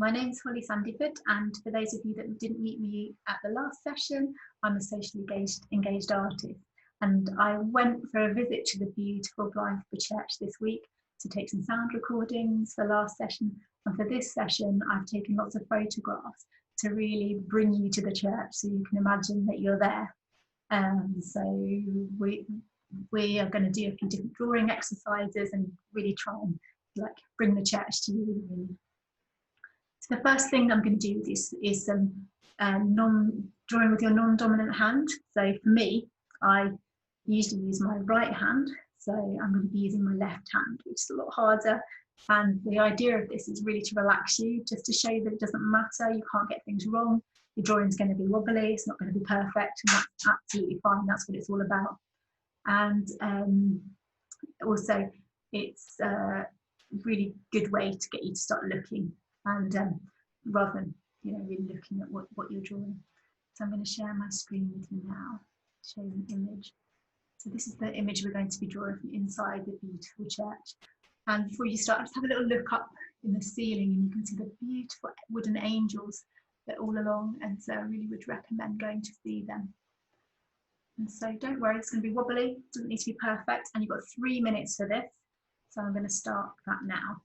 My name's Holly Sandiford, and for those of you that didn't meet me at the last session, I'm a socially engaged artist, and I went for a visit to the beautiful Blythburgh Church this week to take some sound recordings for last session, and for this session I've taken lots of photographs to really bring you to the church so you can imagine that you're there. So we are going to do a few different drawing exercises and really try and bring the church to you. So the first thing I'm going to do is some drawing with your non-dominant hand. So for me, I usually use my right hand, so I'm going to be using my left hand, which is a lot harder. And the idea of this is really to relax you, just to show you that it doesn't matter, you can't get things wrong. Your drawing's going to be wobbly, it's not going to be perfect, and that's absolutely fine. That's what it's all about. And also, it's a really good way to get you to start looking, and rather than really looking at what you're drawing. So I'm going to share my screen with you now, show you an image. So this is the image we're going to be drawing from inside the beautiful church. And before you start, just have a little look up in the ceiling, and you can see the beautiful wooden angels that are all along, and so I really would recommend going to see them. And so don't worry, it's going to be wobbly, it doesn't need to be perfect, and you've got 3 minutes for this. So I'm going to start that now.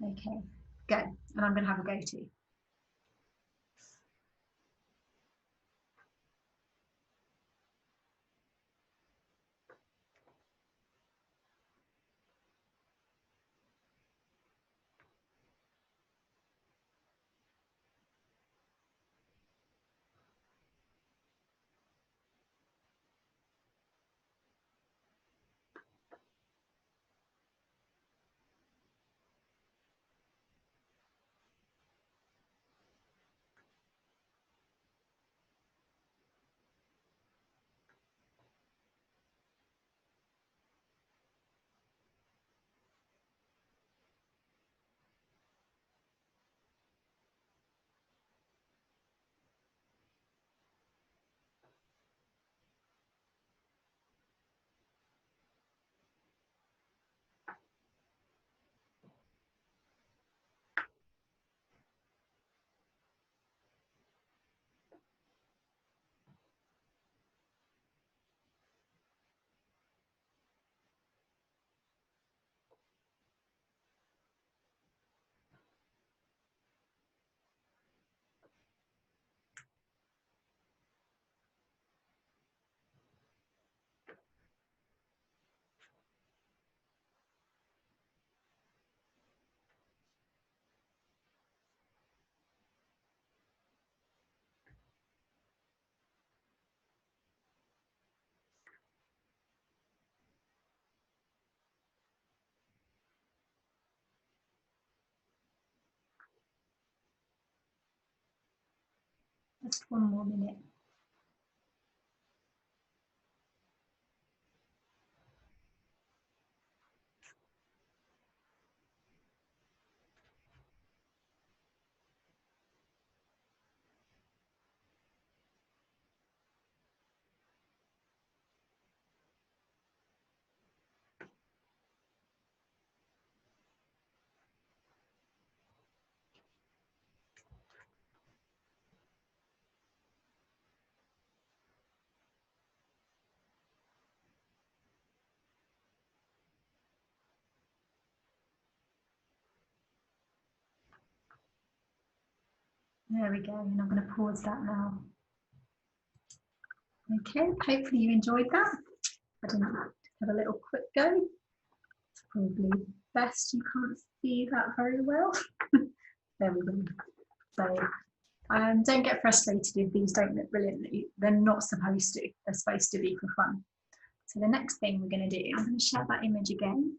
Okay, go, and I'm going to have a go too. Just 1 more minute. There we go, and I'm going to pause that now. Okay, hopefully you enjoyed that. I didn't have a little quick go. It's probably best you can't see that very well. There we go. So don't get frustrated if these don't look brilliantly. They're not supposed to. They're supposed to be for fun. So the next thing we're going to do, I'm going to share that image again.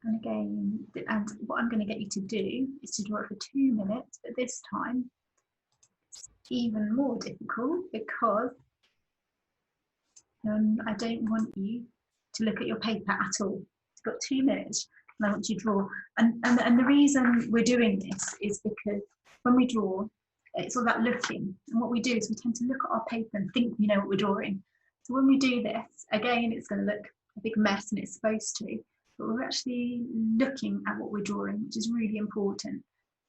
And again, and what I'm going to get you to do is to draw it for 2 minutes, but this time it's even more difficult because I don't want you to look at your paper at all. You've got 2 minutes and I want you to draw. And the reason we're doing this is because when we draw, it's all about looking. And what we do is we tend to look at our paper and think we know what we're drawing. So when we do this, again, it's going to look a big mess, and it's supposed to. But we're actually looking at what we're drawing, which is really important.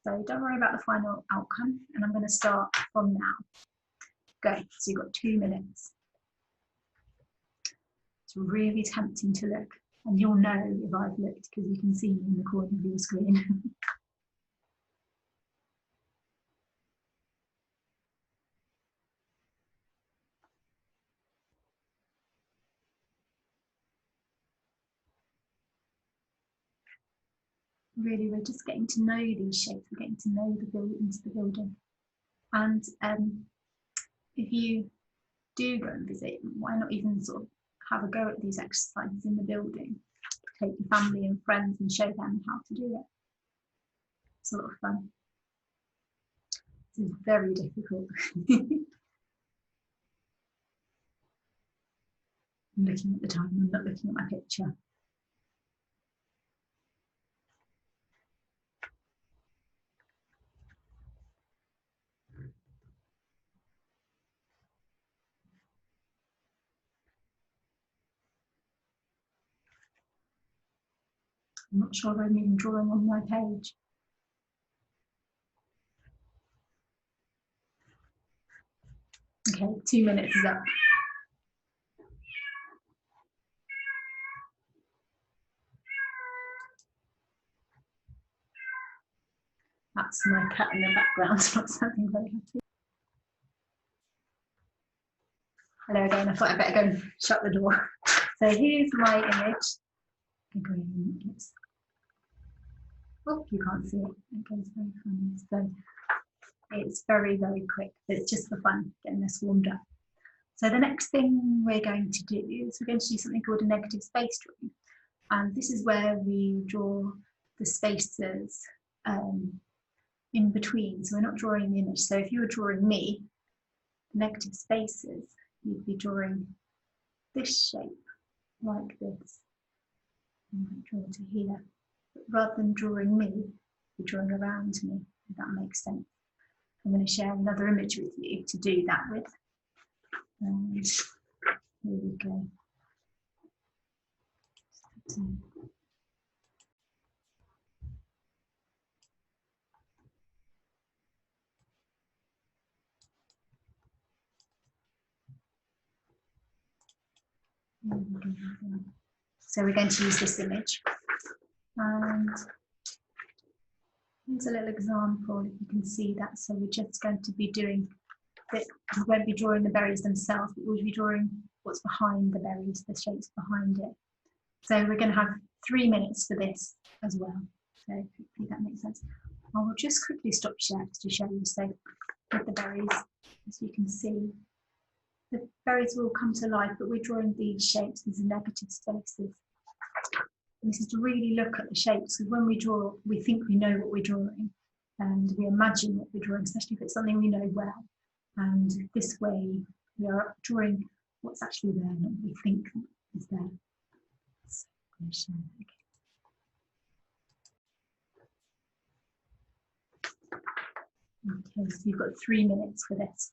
So don't worry about the final outcome, and I'm going to start from now. Go. So you've got 2 minutes. It's really tempting to look, and you'll know if I've looked because you can see me in the corner of your screen. Really, we're just getting to know these shapes. We're getting to know the building. And if you do go and visit, why not even sort of have a go at these exercises in the building? Take your family and friends and show them how to do it. It's a lot of fun. This is very difficult. I'm looking at the time, I'm not looking at my picture. I'm not sure I'm even drawing on my page. Okay, 2 minutes is up. That's my cat in the background, not something very happy. Hello again, I thought I'd better go and shut the door. So here's my image. Oh, you can't see it. It goes very funny. So it's very, very quick, but it's just for fun, getting this warmed up. So the next thing we're going to do is we're going to do something called a negative space drawing. And this is where we draw the spaces in between. So we're not drawing the image. So if you were drawing me, negative spaces, you'd be drawing this shape like this. You might draw to here. But rather than drawing me, you're drawing around me, if that makes sense. I'm going to share another image with you to do that with. And here we go. So we're going to use this image. And here's a little example, if you can see that. So we're just going to be doing it. We won't be drawing the berries themselves, but we'll be drawing what's behind the berries, the shapes behind it. So we're going to have 3 minutes for this as well. So hopefully that makes sense. I will just quickly stop share to show you. So with the berries, as you can see, the berries will come to life, but we're drawing these shapes, these negative spaces. And this is to really look at the shapes, because when we draw, we think we know what we're drawing, and we imagine what we're drawing, especially if it's something we know well. And this way, we are drawing what's actually there, not what we think is there. So I'm going to share. Okay, so you've got 3 minutes for this.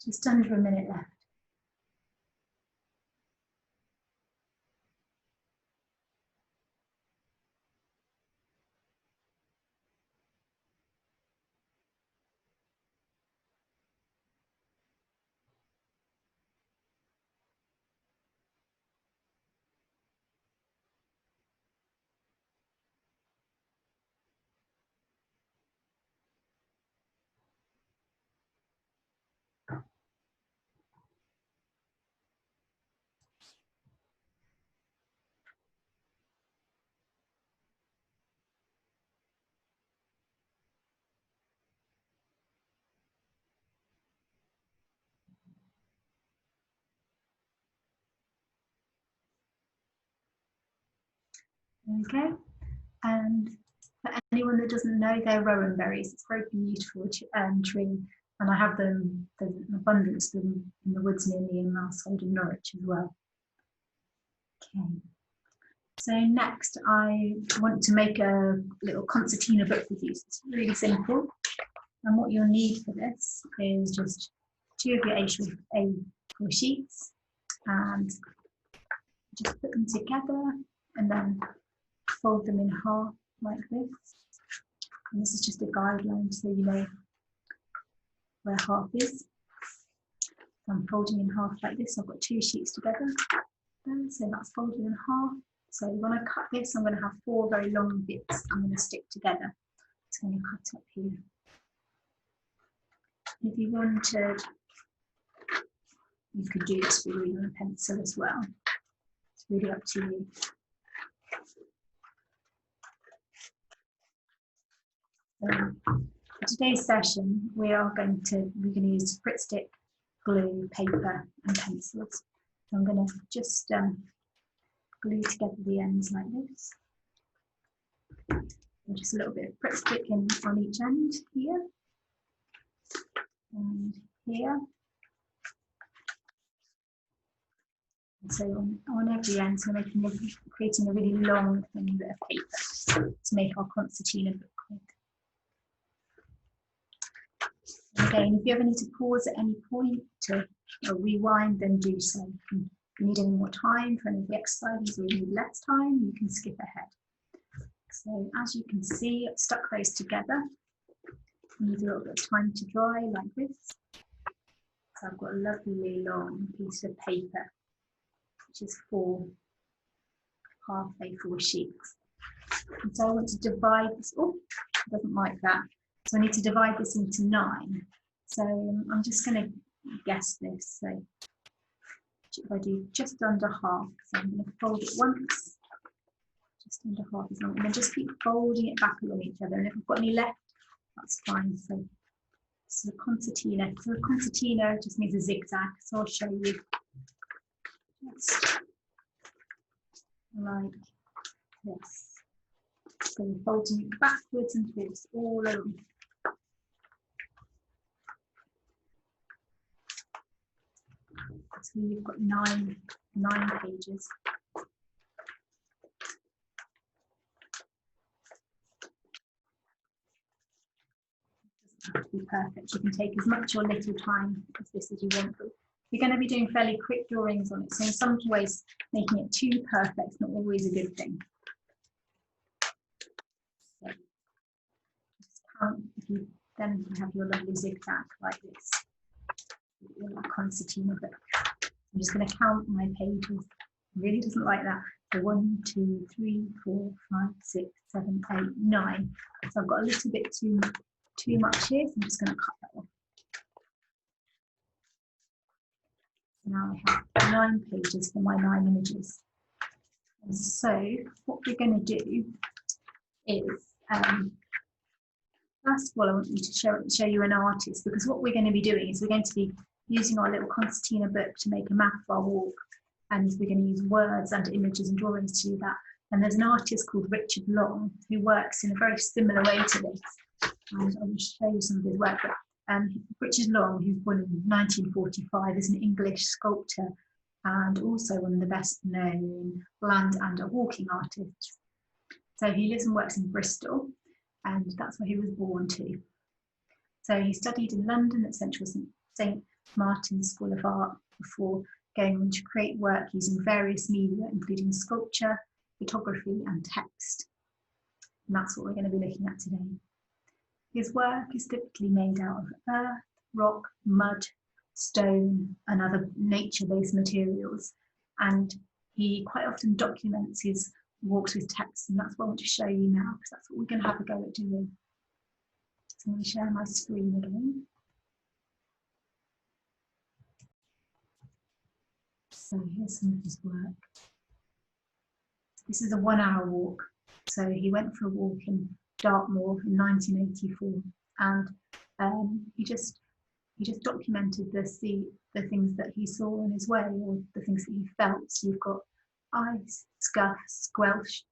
Just under a minute left. Okay, and for anyone that doesn't know, they're rowan berries. It's a very beautiful tree, and I have them, there's an abundance of them in the woods near me in Marshold in Norwich as well. Okay, so next I want to make a little concertina book with you. So it's really simple, and what you'll need for this is just 2 of your A4 sheets, and just put them together and then fold them in half like this. And this is just a guideline so you know where half is. So I'm folding in half like this. I've got 2 sheets together. So that's folded in half. So when I cut this, I'm going to have 4 very long bits I'm going to stick together. It's going to cut up here. If you wanted, you could do this really on a pencil as well. It's really up to you. For today's session, we're going to use Grit stick, glue, paper, and pencils. So I'm going to just glue together the ends like this. And just a little bit of Grit stick on each end here and here. And so on every end, so we're creating a really long thin bit of paper to make our concertina book with. Again, if you ever need to pause at any point to rewind, then do so. If you need any more time for any of the exercises or you need less time, you can skip ahead. So as you can see, I've stuck those together. You need a little bit of time to dry like this. So I've got a lovely long piece of paper, which is 4 half A4 sheets. And so I want to divide this. Oh, it doesn't like that. So I need to divide this into 9. So I'm just going to guess this. So if I do just under half, so I'm going to fold it once, just under half is long, and then just keep folding it back along each other. And if I've got any left, that's fine. So this is a concertina. So a concertina just means a zigzag. So I'll show you. Just like this. So we're folding it backwards and forwards all along. So you've got nine pages. It doesn't have to be perfect. You can take as much or little time as this as you want. But you're going to be doing fairly quick drawings on it. So in some ways, making it too perfect is not always a good thing. So just count if you then have your lovely zigzag like this. Your concertina book. I'm just going to count my pages. It really doesn't like that. So 1, 2, 3, 4, 5, 6, 7, 8, 9. So I've got a little bit too much here, so I'm just going to cut that off. Now I have 9 pages for my 9 images. And so what we're going to do is, first of all, I want you to show you an artist, because what we're going to be doing is we're going to be using our little concertina book to make a map of our walk, and we're going to use words and images and drawings to do that. And there's an artist called Richard Long who works in a very similar way to this, and I will show you some of his work. But Richard Long, who's born in 1945, is an English sculptor and also one of the best known land and walking artists. So he lives and works in Bristol, and that's where he was born to. So he studied in London at St Martin's School of Art before going on to create work using various media, including sculpture, photography and text. And that's what we're going to be looking at today. His work is typically made out of earth, rock, mud, stone and other nature-based materials, and he quite often documents his walks with text, and that's what I want to show you now, because that's what we're going to have a go at doing. So I'm going to share my screen again. So here's some of his work. This is a 1 hour walk. So he went for a walk in Dartmoor in 1984, and he just documented the things that he saw on his way, or the things that he felt. So you've got ice, scuff, squelch,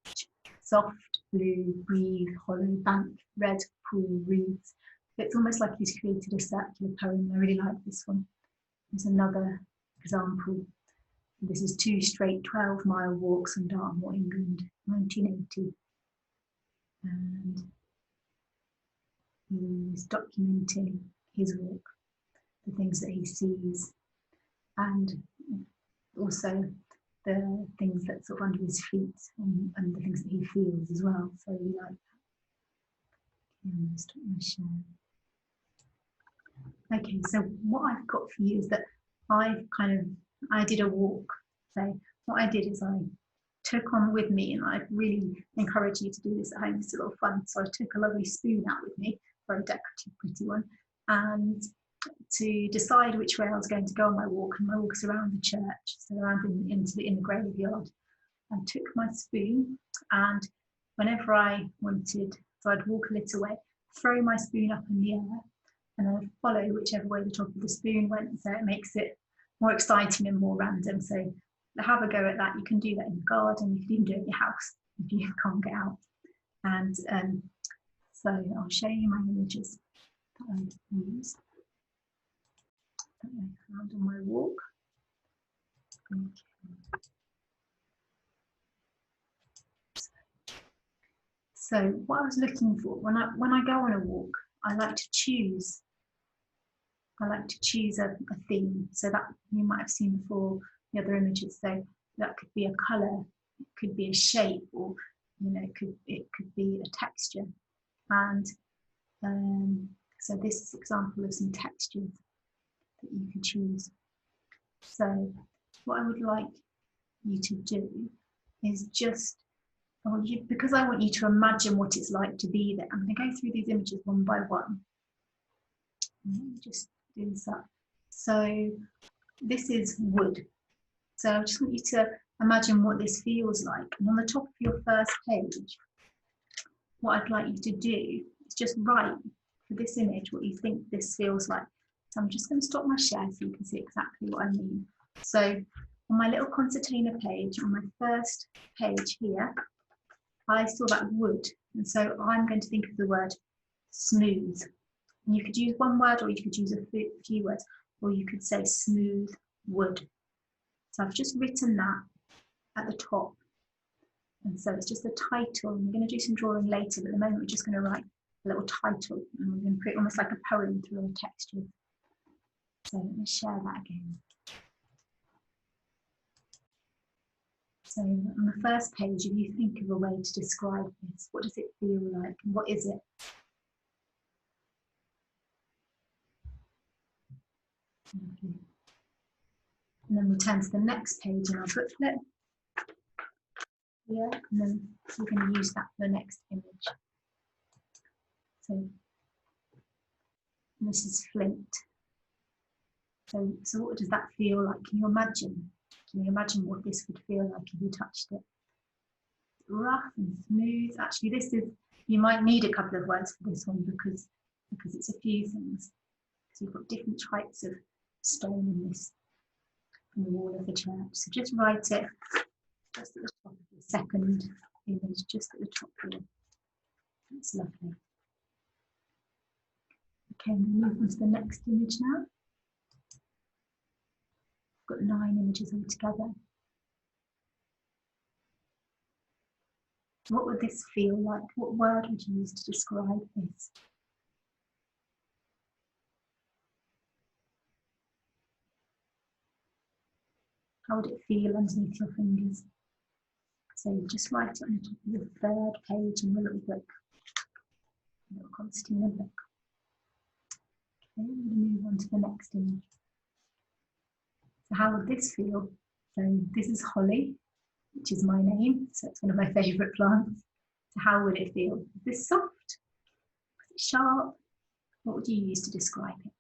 soft, blue, breathe, hollow, bank, red, pool, reeds. It's almost like he's created a circular poem. I really like this one. There's another example. This is 2 straight 12-mile walks in Dartmoor, England, 1980. And he's documenting his walk, the things that he sees, and also the things that sort of under his feet, and the things that he feels as well. So I really like that. I'm just going to share. Okay, so what I've got for you is that I did a walk. So what I did is I took on with me, and I really encourage you to do this at home, it's a little fun. So I took a lovely spoon out with me, very decorative, pretty one, and to decide which way I was going to go on my walk, and my walk is around the church, so around in the graveyard. I took my spoon, and whenever I wanted, so I'd walk a little way, throw my spoon up in the air, and then I'd follow whichever way the top of the spoon went, so it makes it more exciting and more random. So have a go at that. You can do that in the garden, you can even do it in your house if you can't get out. And so I'll show you my images that I used, that I found on my walk. Okay. So what I was looking for, when I go on a walk, I like to choose a theme. So that you might have seen before the other images. So that could be a colour, it could be a shape, or it could be a texture. And so this is an example of some textures that you can choose. So what I would like you to do is just, because I want you to imagine what it's like to be there. I'm going to go through these images one by one. Let me just do this up. So this is wood. So I just want you to imagine what this feels like. And on the top of your first page, what I'd like you to do is just write for this image what you think this feels like. So I'm just going to stop my share so you can see exactly what I mean. So on my little concertina page, on my first page here, I saw that wood. And so I'm going to think of the word smooth. And you could use one word, or you could use a few words, or you could say smooth wood. So I've just written that at the top. And so it's just the title. We're going to do some drawing later, but at the moment we're just going to write a little title, and we're going to create almost like a poem through a texture. So let me share that again. So on the first page, if you think of a way to describe this, what does it feel like? And what is it? Okay. And then we turn to the next page in our booklet. Yeah, and then we're going to use that for the next image. So this is flint. So what does that feel like? Can you imagine? Can you imagine what this would feel like if you touched it? Rough and smooth. Actually, this is, you might need a couple of words for this one because it's a few things. So you've got different types of stone in this, in the wall of the church. So just write it just at the top of the second image, just at the top here. That's lovely. Okay, we'll move on to the next image now. I've got 9 images all together. What would this feel like? What word would you use to describe this? How would it feel underneath your fingers? So you just write it on the top of your third page in the little book, the little concertina book. Okay, we're going to move on to the next image. So how would this feel? So this is Holly, which is my name, so it's one of my favourite plants. So how would it feel? Is this soft? Is it sharp? What would you use to describe it?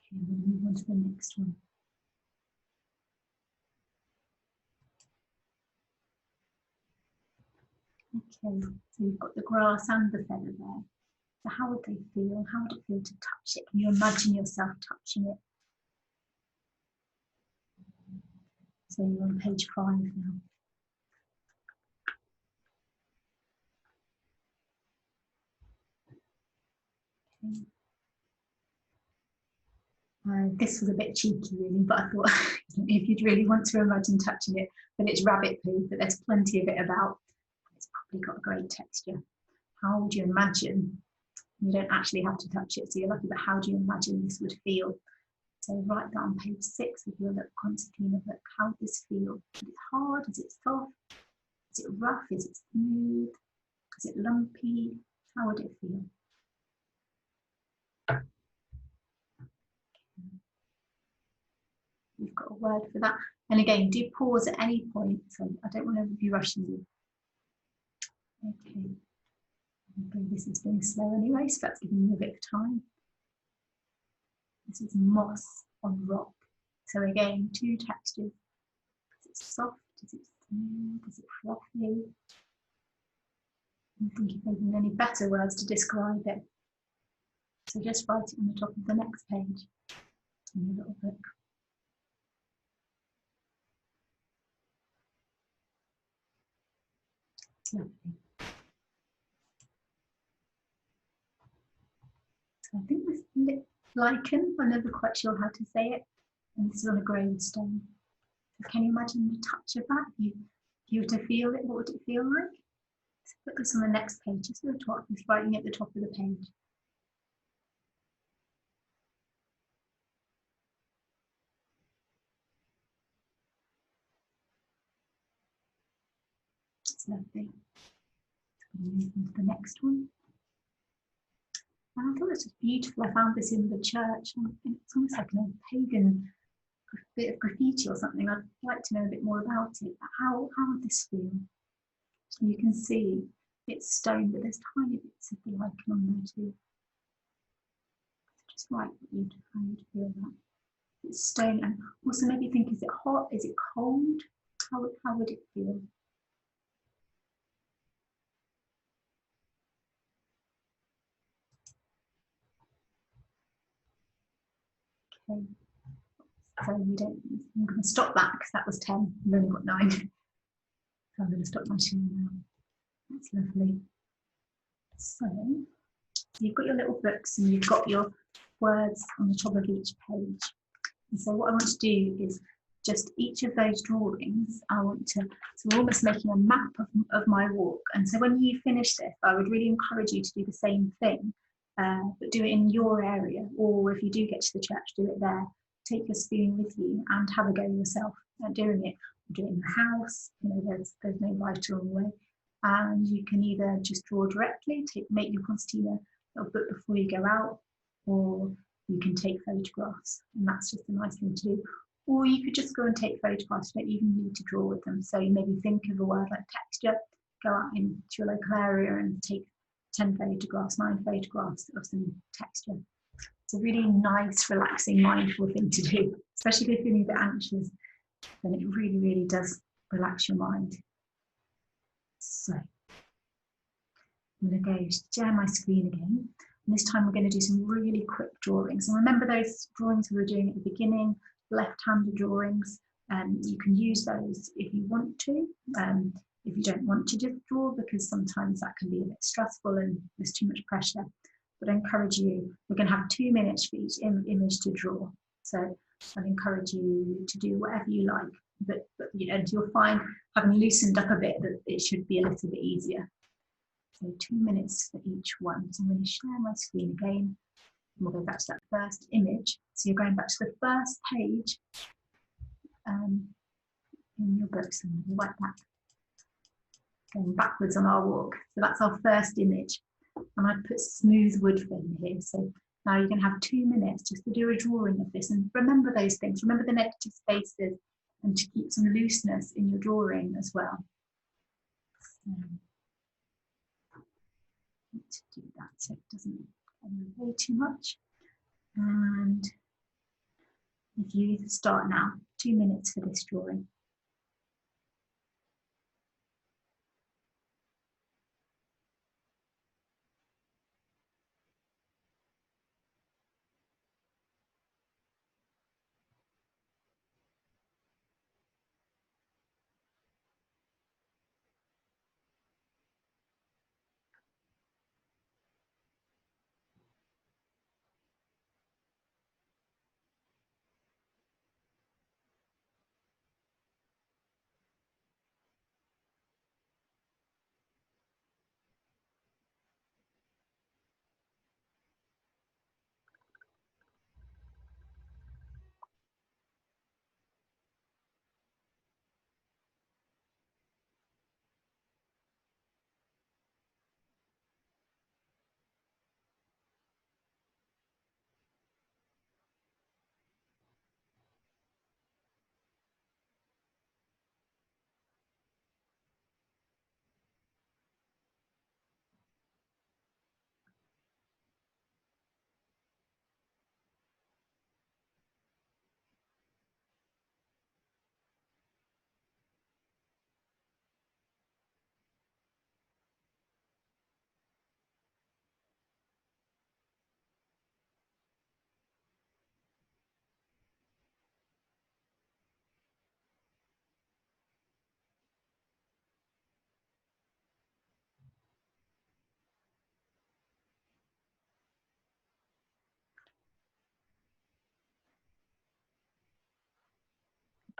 Okay, we'll move on to the next one. Okay, so you've got the grass and the feather there. So how would they feel? How would it feel to touch it? Can you imagine yourself touching it? So you're on page 5 now. Okay. This was a bit cheeky really, but I thought if you'd really want to imagine touching it, then it's rabbit poo, but there's plenty of it about. It's probably got a great texture. How would you imagine? You don't actually have to touch it, so you're lucky, but how do you imagine this would feel? So write that on page 6 of your little concertina book. How would this feel? Is it hard? Is it soft? Is it rough? Is it smooth? Is it lumpy? How would it feel? You've got a word for that. And again, do pause at any point. So I don't want to be rushing you. Okay. This is being slow anyway, so that's giving you a bit of time. This is moss on rock. So again, 2 textures. Is it soft? Is it smooth? Is it fluffy? I'm thinking if there's any better words to describe it. So just write it on the top of the next page in your little book. Lovely. So I think this lip lichen, I'm never quite sure how to say it, and this is on a gravestone. So can you imagine the touch of that? If you were to feel it, what would it feel like? So put this on the next page, just at the top, it's writing at the top of the page. It's lovely. Move on to the next one. And I thought this was beautiful. I found this in the church. And it's almost like an pagan bit of graffiti or something. I'd like to know a bit more about it. How would this feel? So you can see it's stone, but there's tiny bits of the lichen on there too. So just write how you'd feel that. It's stone, and also maybe think, is it hot? Is it cold? How would it feel? Okay, so I'm going to stop that because that was 10, we've only got 9. So I'm going to stop my share now. That's lovely. So you've got your little books and you've got your words on the top of each page. And so what I want to do is just each of those drawings, so we're almost making a map of my walk. And so when you finish this, I would really encourage you to do the same thing, but do it in your area, or if you do get to the church, do it there. Take your spoon with you and have a go yourself at doing it. Do it in your house, there's no right or wrong way. And you can either just draw directly, make your concertina little book before you go out, or you can take photographs, and that's just a nice thing to do. Or you could just go and take photographs, you don't even need to draw with them. So you maybe think of a word like texture, go out into your local area and take 10 photographs, 9 photographs of some texture. It's a really nice, relaxing, mindful thing to do, especially if you're feeling a bit anxious, then it really, really does relax your mind. So I'm going to go share my screen again. And this time we're going to do some really quick drawings. And remember those drawings we were doing at the beginning, left-handed drawings. You can use those if you want to. If you don't want to just draw, because sometimes that can be a bit stressful and there's too much pressure. But I encourage you, we're going to have 2 minutes for each image to draw. So I'd encourage you to do whatever you like. But you'll find, having loosened up a bit, that it should be a little bit easier. So 2 minutes for each one. So I'm going to share my screen again. we'll go back to that first image. So you're going back to the first page in your book. So I'm going to wipe that. Going backwards on our walk. So that's our first image. And I've put smooth wood frame here. So now you're going to have 2 minutes just to do a drawing of this. And remember those things. Remember the negative spaces and to keep some looseness in your drawing as well. So, to do that so it doesn't get away too much. And if you start now, 2 minutes for this drawing.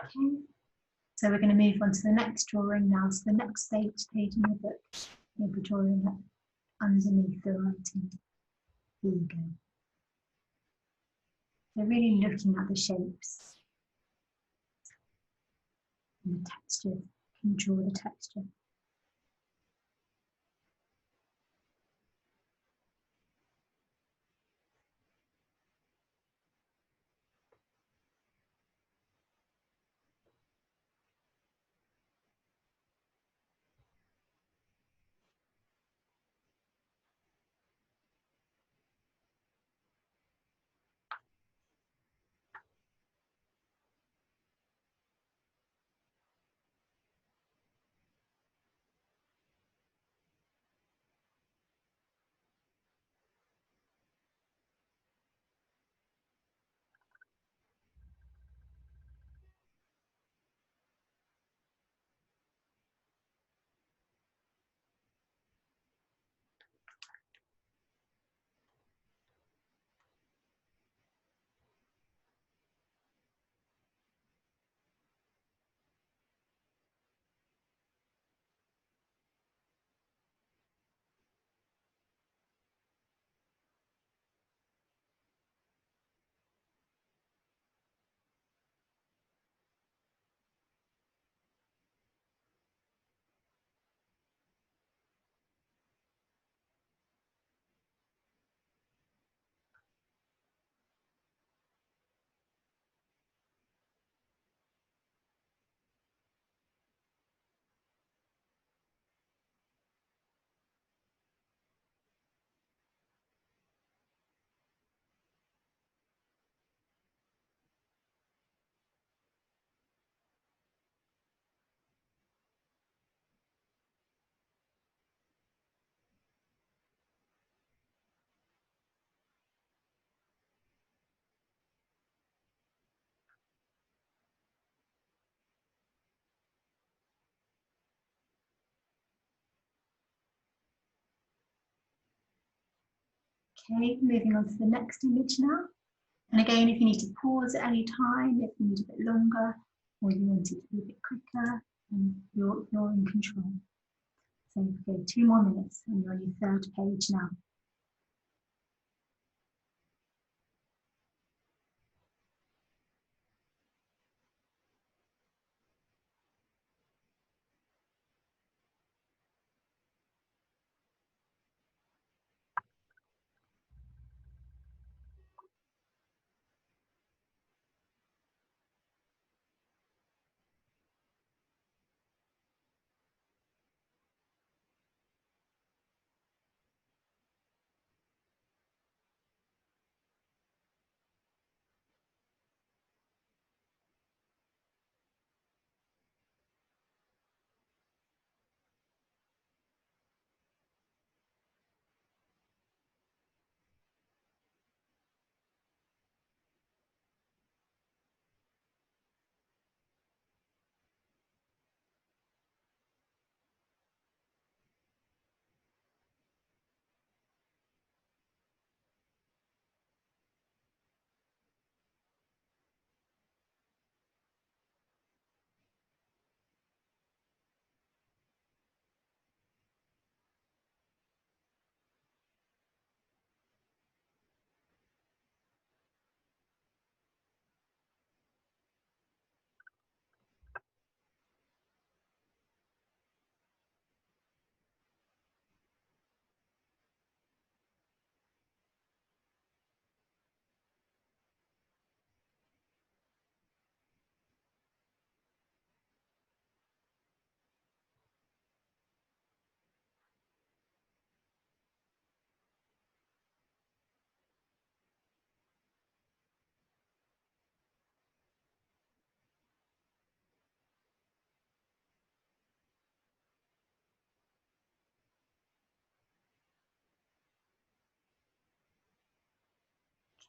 Okay, so we're going to move on to the next drawing now. So the next page in your book, you'll be drawing that underneath the writing. Here you go. So really looking at the shapes and the texture. You can draw the texture. Okay, moving on to the next image now. And again, if you need to pause at any time, if you need a bit longer, or you want it to be a bit quicker, then you're in control. So okay, 2 more minutes and you're on your 3rd page now.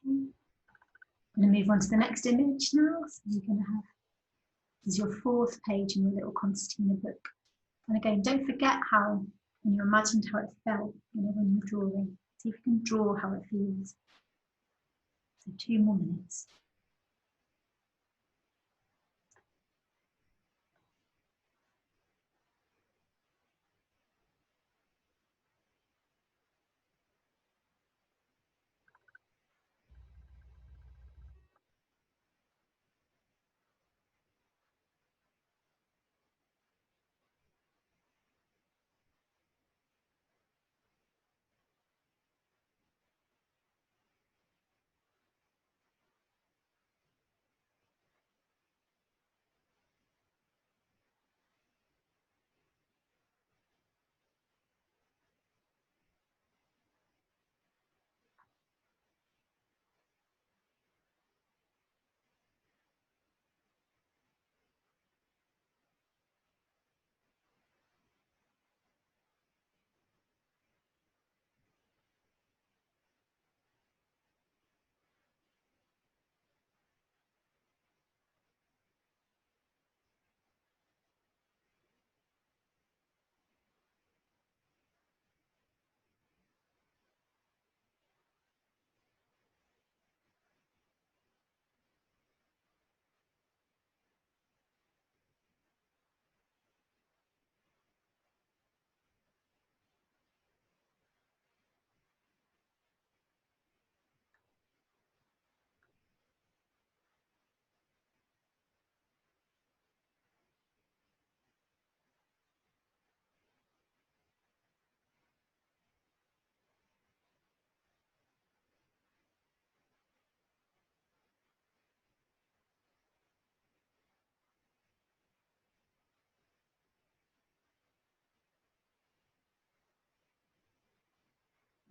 I'm going to move on to the next image now. So you're going to have, this is your 4th page in your little concertina book. And again, don't forget how, when you imagined how it felt, when you're drawing. See if you can draw how it feels. So 2 more minutes.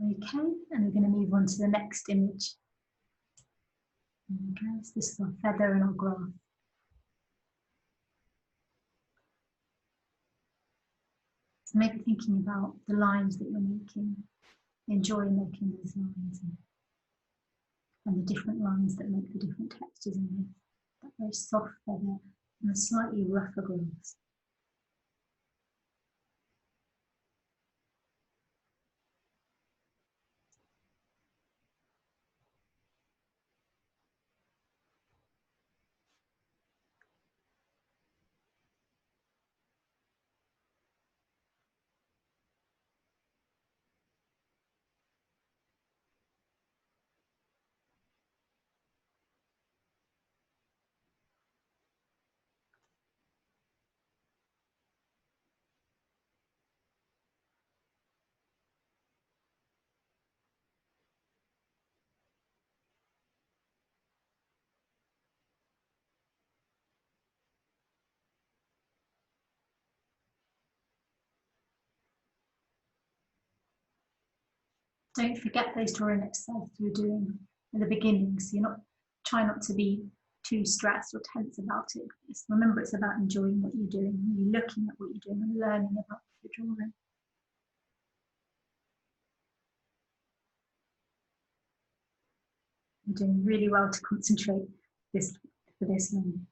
Okay, and we're going to move on to the next image. Okay, so this is our feather and our grass. So maybe thinking about the lines that you're making, enjoy making those lines and the different lines that make the different textures in this. That very soft feather and a slightly rougher grass. Don't forget those drawing exercises you were doing at the beginning. So try not to be too stressed or tense about it. Just remember, it's about enjoying what you're doing, really looking at what you're doing and learning about what you're drawing. You're doing really well to concentrate for this long.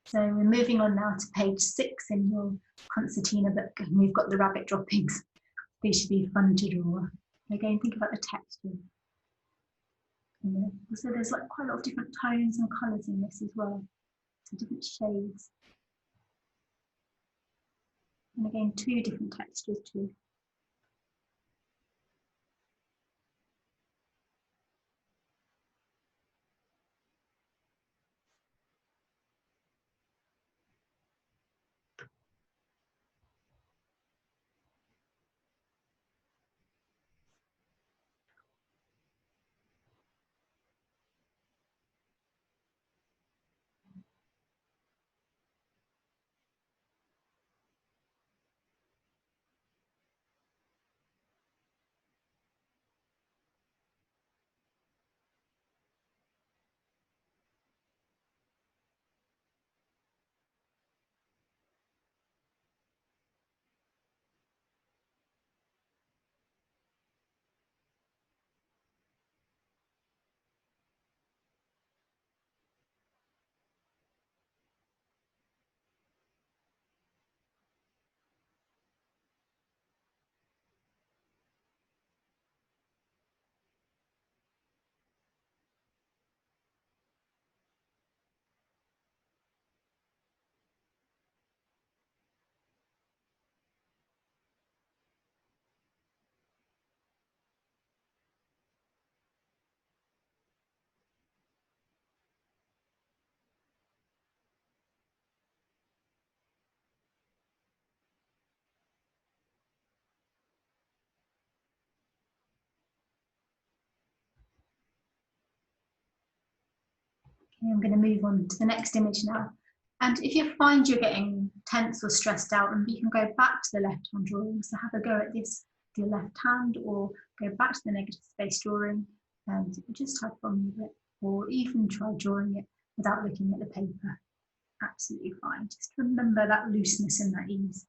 So we're moving on now to page 6 in your concertina book, and we've got the rabbit droppings. These should be fun to draw. Again, think about the texture. So there's like quite a lot of different tones and colours in this as well. So different shades. And again, 2 different textures too. Okay, I'm going to move on to the next image now. And if you find you're getting tense or stressed out, and you can go back to the left-hand drawing. So have a go at this with your left hand, or go back to the negative space drawing and just type on with it, or even try drawing it without looking at the paper. Absolutely fine. Just remember that looseness and that ease.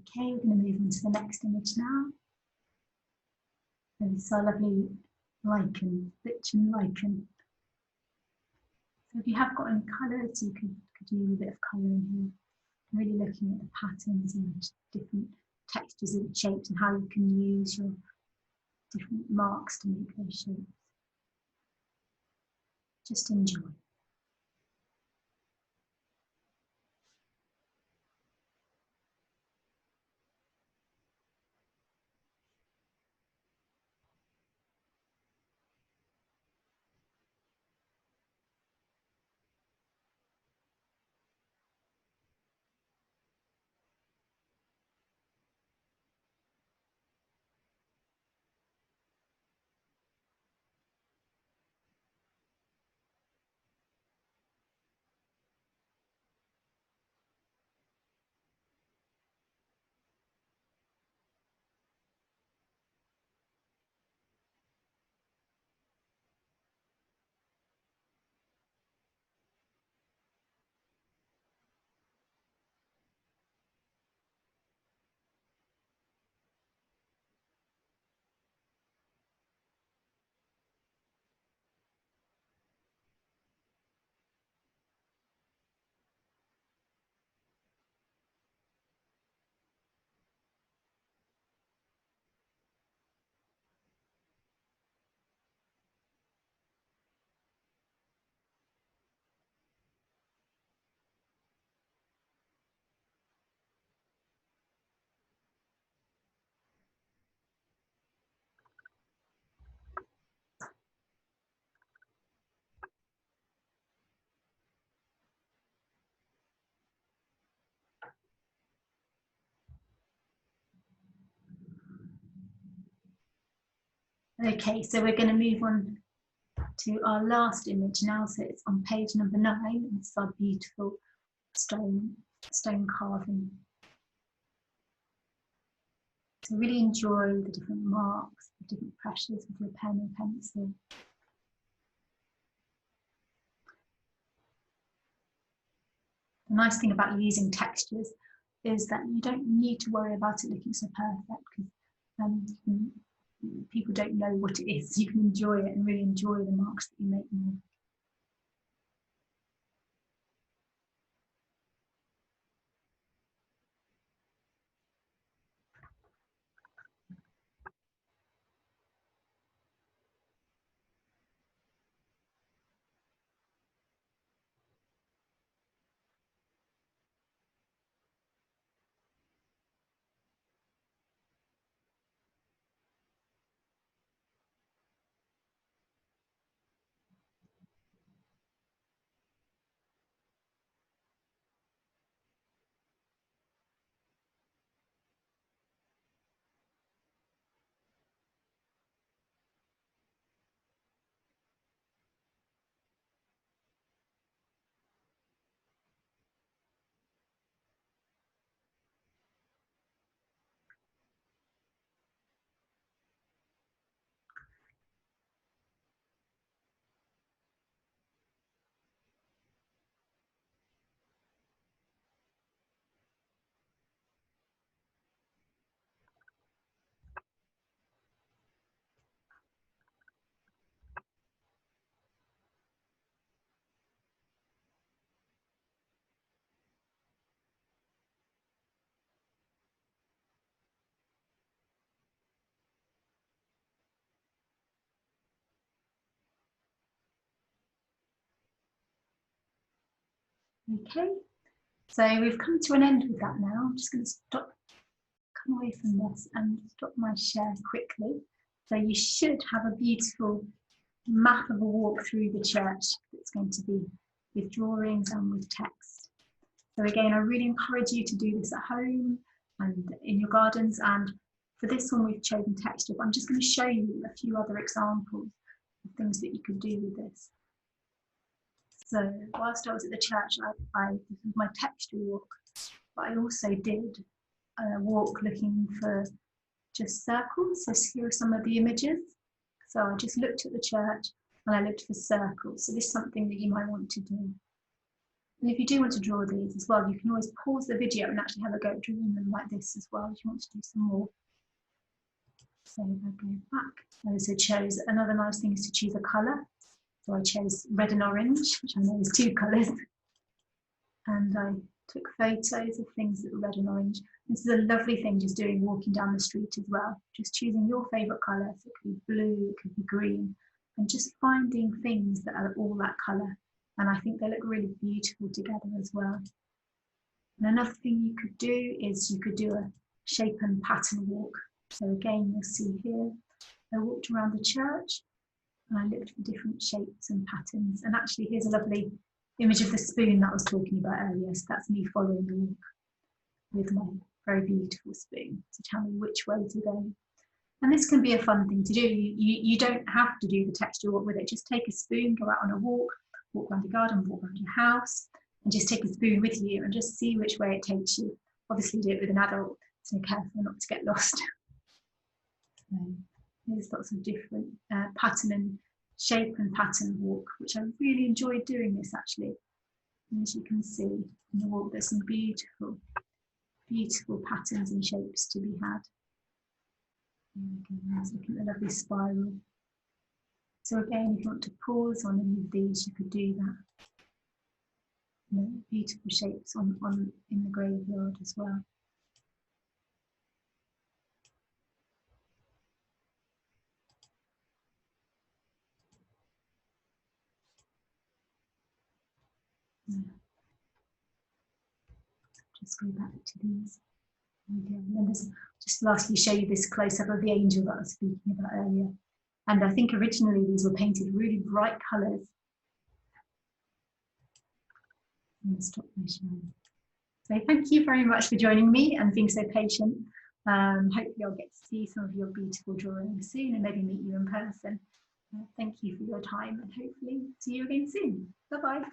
Okay, we're going to move on to the next image now. So this is our lovely lichen, lichen, lichen. So if you have got any colours, you could use a bit of colour in here. Really looking at the patterns and different textures of the shapes and how you can use your different marks to make those shapes. Just enjoy. Okay, so we're going to move on to our last image now. So it's on page number 9. It's our beautiful stone carving. So really enjoy the different marks, the different pressures with your pen and pencil. The nice thing about using textures is that you don't need to worry about it looking so perfect, because people don't know what it is. You can enjoy it and really enjoy the marks that you make more. Okay, so we've come to an end with that now. I'm just going to come away from this and stop my share quickly. So you should have a beautiful map of a walk through the church that's going to be with drawings and with text. So again, I really encourage you to do this at home and in your gardens. And for this one, we've chosen texture, but I'm just going to show you a few other examples of things that you could do with this. So whilst I was at the church, this was my texture walk, but I also did a walk looking for just circles. So here are some of the images. So I just looked at the church and I looked for circles. So this is something that you might want to do. And if you do want to draw these as well, you can always pause the video and actually have a go at drawing them like this as well if you want to do some more. So if I go back, I also chose, another nice thing is to choose a colour. So I chose red and orange, which I know is two colours. And I took photos of things that were red and orange. This is a lovely thing just doing walking down the street as well. Just choosing your favourite colour. So it could be blue, it could be green. And just finding things that are all that colour. And I think they look really beautiful together as well. And another thing you could do is you could do a shape and pattern walk. So again, you'll see here, I walked around the church and I looked for different shapes and patterns. And actually, here's a lovely image of the spoon that I was talking about earlier. So that's me following the walk with my very beautiful spoon to tell me which way to go. And this can be a fun thing to do. You don't have to do the texture walk with it. Just take a spoon, go out on a walk around your garden, walk around your house, and just take a spoon with you and just see which way it takes you. Obviously do it with an adult, so careful not to get lost. So there's lots of different pattern and shape and pattern walk, which I really enjoyed doing this actually. And as you can see in the walk, there's some beautiful, beautiful patterns and shapes to be had. Let's look at the lovely spiral. So again, if you want to pause on any of these, you could do that. You know, beautiful shapes in the graveyard as well. Yeah. Just go back to these. And then just lastly show you this close-up of the angel that I was speaking about earlier. And I think originally these were painted really bright colours. Stop my sharing. So thank you very much for joining me and being so patient. Hopefully I'll get to see some of your beautiful drawings soon and maybe meet you in person. Thank you for your time and hopefully see you again soon. Bye-bye.